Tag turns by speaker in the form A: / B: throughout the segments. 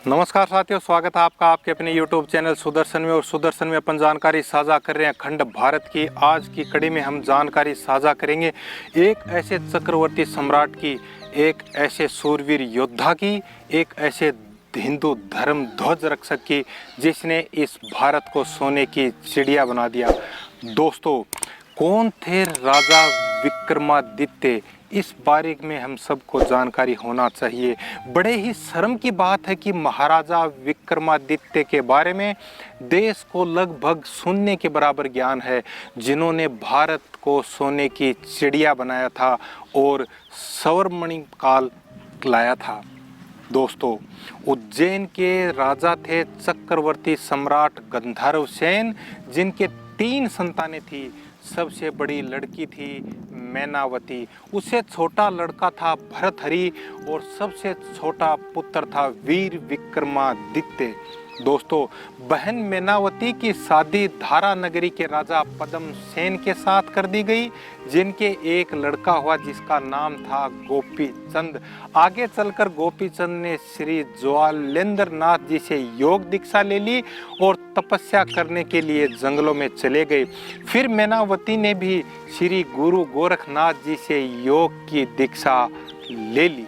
A: नमस्कार साथियों, स्वागत है आपका आपके अपने YouTube चैनल सुदर्शन में। और सुदर्शन में अपन जानकारी साझा कर रहे हैं खंड भारत की। आज की कड़ी में हम जानकारी साझा करेंगे एक ऐसे चक्रवर्ती सम्राट की, एक ऐसे सूरवीर योद्धा की, एक ऐसे हिंदू धर्म ध्वज रक्षक की जिसने इस भारत को सोने की चिड़िया बना दिया। दोस्तों, कौन थे राजा विक्रमादित्य? इस बारे में हम सबको जानकारी होना चाहिए। बड़े ही शर्म की बात है कि महाराजा विक्रमादित्य के बारे में देश को लगभग शून्य के बराबर ज्ञान है, जिन्होंने भारत को सोने की चिड़िया बनाया था और स्वर्णमणि काल लाया था। दोस्तों, उज्जैन के राजा थे चक्रवर्ती सम्राट गंधर्व सेन, जिनके 3 संतानें थी। सबसे बड़ी लड़की थी मैनावती, उससे छोटा लड़का था भरथरी और सबसे छोटा पुत्र था वीर विक्रमादित्य। दोस्तों, बहन मैनावती की शादी धारा नगरी के राजा पद्म सेन के साथ कर दी गई, जिनके एक लड़का हुआ जिसका नाम था गोपी चंद। आगे चलकर गोपी चंद ने श्री ज्वालेंद्र नाथ जी से योग दीक्षा ले ली और तपस्या करने के लिए जंगलों में चले गए। फिर मैनावती ने भी श्री गुरु गोरखनाथ जी से योग की दीक्षा ले ली।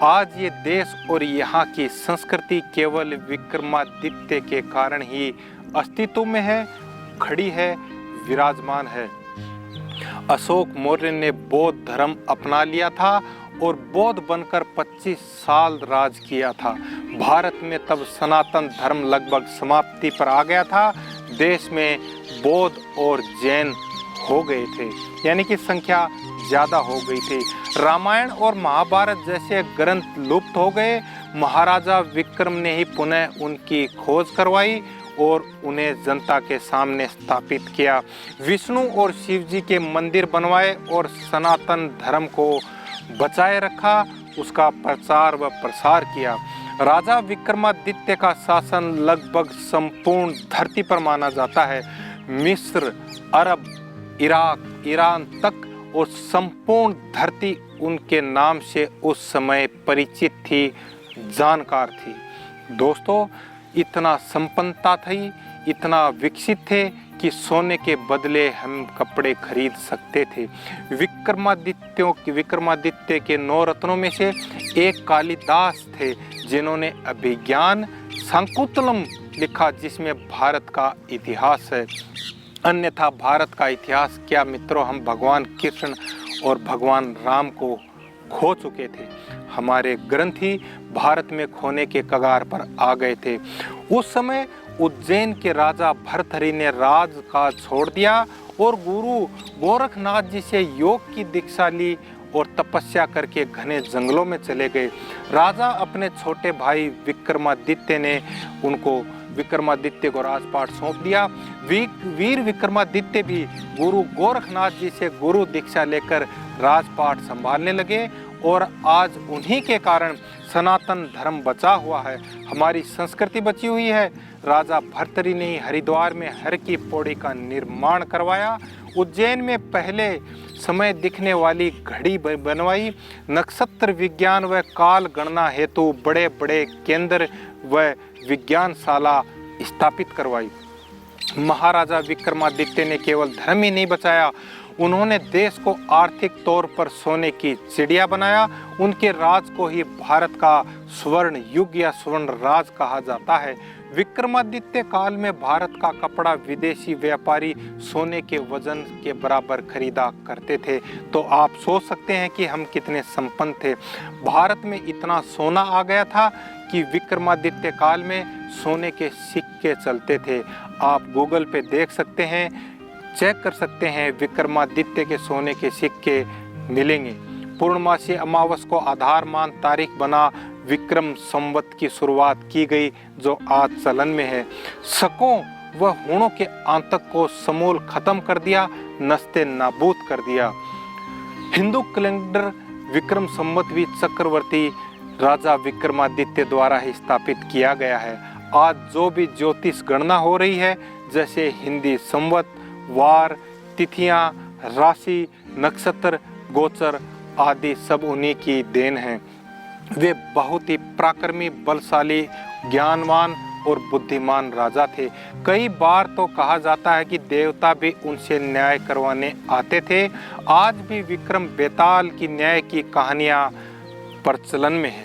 A: आज ये देश और यहाँ की संस्कृति केवल विक्रमादित्य के कारण ही अस्तित्व में है, खड़ी है, विराजमान है। अशोक मौर्य ने बौद्ध धर्म अपना लिया था और बौद्ध बनकर 25 साल राज किया था। भारत में तब सनातन धर्म लगभग समाप्ति पर आ गया था। देश में बौद्ध और जैन हो गए थे, यानी कि संख्या ज़्यादा हो गई थी। रामायण और महाभारत जैसे ग्रंथ लुप्त हो गए। महाराजा विक्रम ने ही पुनः उनकी खोज करवाई और उन्हें जनता के सामने स्थापित किया। विष्णु और शिव जी के मंदिर बनवाए और सनातन धर्म को बचाए रखा, उसका प्रचार व प्रसार किया। राजा विक्रमादित्य का शासन लगभग संपूर्ण धरती पर माना जाता है। मिस्र, अरब, इराक, ईरान तक और संपूर्ण धरती उनके नाम से उस समय परिचित थी, जानकार थी। दोस्तों, इतना संपन्नता थी, इतना विकसित थे कि सोने के बदले हम कपड़े खरीद सकते थे। विक्रमादित्य के 9 रत्नों में से एक कालिदास थे, जिन्होंने अभिज्ञान शाकुंतलम लिखा, जिसमें भारत का इतिहास है। अन्यथा भारत का इतिहास क्या मित्रों, हम भगवान कृष्ण और भगवान राम को खो चुके थे। हमारे ग्रंथ ही भारत में खोने के कगार पर आ गए थे। उस समय उज्जैन के राजा भरथरी ने राजकाज छोड़ दिया और गुरु गोरखनाथ जी से योग की दीक्षा ली और तपस्या करके घने जंगलों में चले गए। राजा अपने छोटे भाई विक्रमादित्य को राजपाट सौंप दिया। वीर विक्रमादित्य भी गुरु गोरखनाथ जी से गुरु दीक्षा लेकर राजपाट संभालने लगे और आज उन्हीं के कारण सनातन धर्म बचा हुआ है, हमारी संस्कृति बची हुई है। राजा भरथरी ने ही हरिद्वार में हर की पौड़ी का निर्माण करवाया। उज्जैन में पहले समय दिखने वाली घड़ी बनवाई। नक्षत्र विज्ञान व काल गणना हेतु बड़े बड़े केंद्र व विज्ञानशाला स्थापित करवाई। महाराजा विक्रमादित्य ने केवल धर्म ही नहीं बचाया, उन्होंने देश को आर्थिक तौर पर सोने की चिड़िया बनाया। उनके राज को ही भारत का स्वर्ण युग या स्वर्ण राज कहा जाता है। विक्रमादित्य काल में भारत का कपड़ा विदेशी व्यापारी सोने के वजन के बराबर खरीदा करते थे। तो आप सोच सकते हैं कि हम कितने संपन्न थे। भारत में इतना सोना आ गया था कि विक्रमादित्य काल में सोने के सिक्के चलते थे। आप गूगल पे देख सकते हैं, चेक कर सकते हैं, विक्रमादित्य के सोने के सिक्के मिलेंगे। पूर्णमासी अमावस को आधार मान तारीख बना विक्रम संवत की शुरुआत की गई, जो आज चलन में है। शकों व हूणों के आतंक को समूल खत्म कर दिया, नस्ते नाबूद कर दिया। हिंदू कैलेंडर विक्रम संवत भी चक्रवर्ती राजा विक्रमादित्य द्वारा ही स्थापित किया गया है। आज जो भी ज्योतिष गणना हो रही है, जैसे हिंदी संवत, वार, तिथियां, राशि, नक्षत्र, गोचर आदि सब उन्हीं की देन है। वे बहुत ही पराक्रमी, बलशाली ज्ञानवान और बुद्धिमान राजा थे। कई बार तो कहा जाता है कि देवता भी उनसे न्याय करवाने आते थे। आज भी विक्रम बेताल की न्याय की कहानियां प्रचलन में है।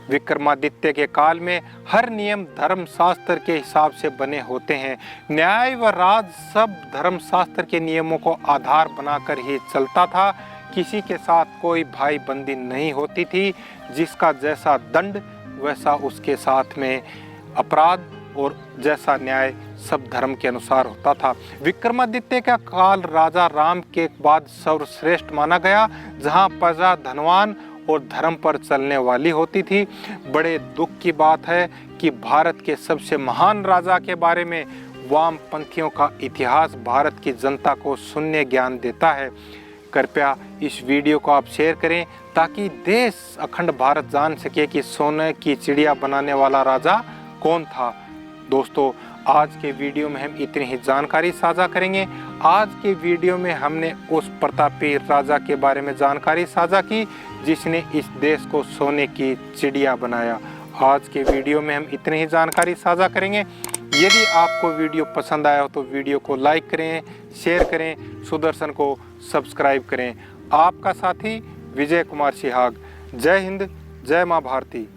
A: विक्रमादित्य के काल में हर नियम धर्मशास्त्र के हिसाब से बने होते हैं। न्याय व राज सब धर्मशास्त्र के नियमों को आधार बनाकर ही चलता था। किसी के साथ कोई भाई बंदी नहीं होती थी। जिसका जैसा दंड वैसा उसके साथ में अपराध और जैसा न्याय सब धर्म के अनुसार होता था। विक्रमादित्य का काल राजा राम के बाद सर्वश्रेष्ठ माना गया, जहां प्रजा धनवान और धर्म पर चलने वाली होती थी। बड़े दुख की बात है कि भारत के सबसे महान राजा के बारे में वामपंथियों का इतिहास भारत की जनता को शून्य ज्ञान देता है। कृपया इस वीडियो को आप शेयर करें ताकि देश अखंड भारत जान सके कि सोने की चिड़िया बनाने वाला राजा कौन था। दोस्तों, आज के वीडियो में हम इतनी ही जानकारी साझा करेंगे। आज के वीडियो में हमने उस प्रतापी राजा के बारे में जानकारी साझा की जिसने इस देश को सोने की चिड़िया बनाया। आज के वीडियो में हम इतनी ही जानकारी साझा करेंगे। यदि आपको वीडियो पसंद आया हो तो वीडियो को लाइक करें, शेयर करें, सुदर्शन को सब्सक्राइब करें। आपका साथी विजय कुमार सिहाग। जय हिंद, जय माँ भारती।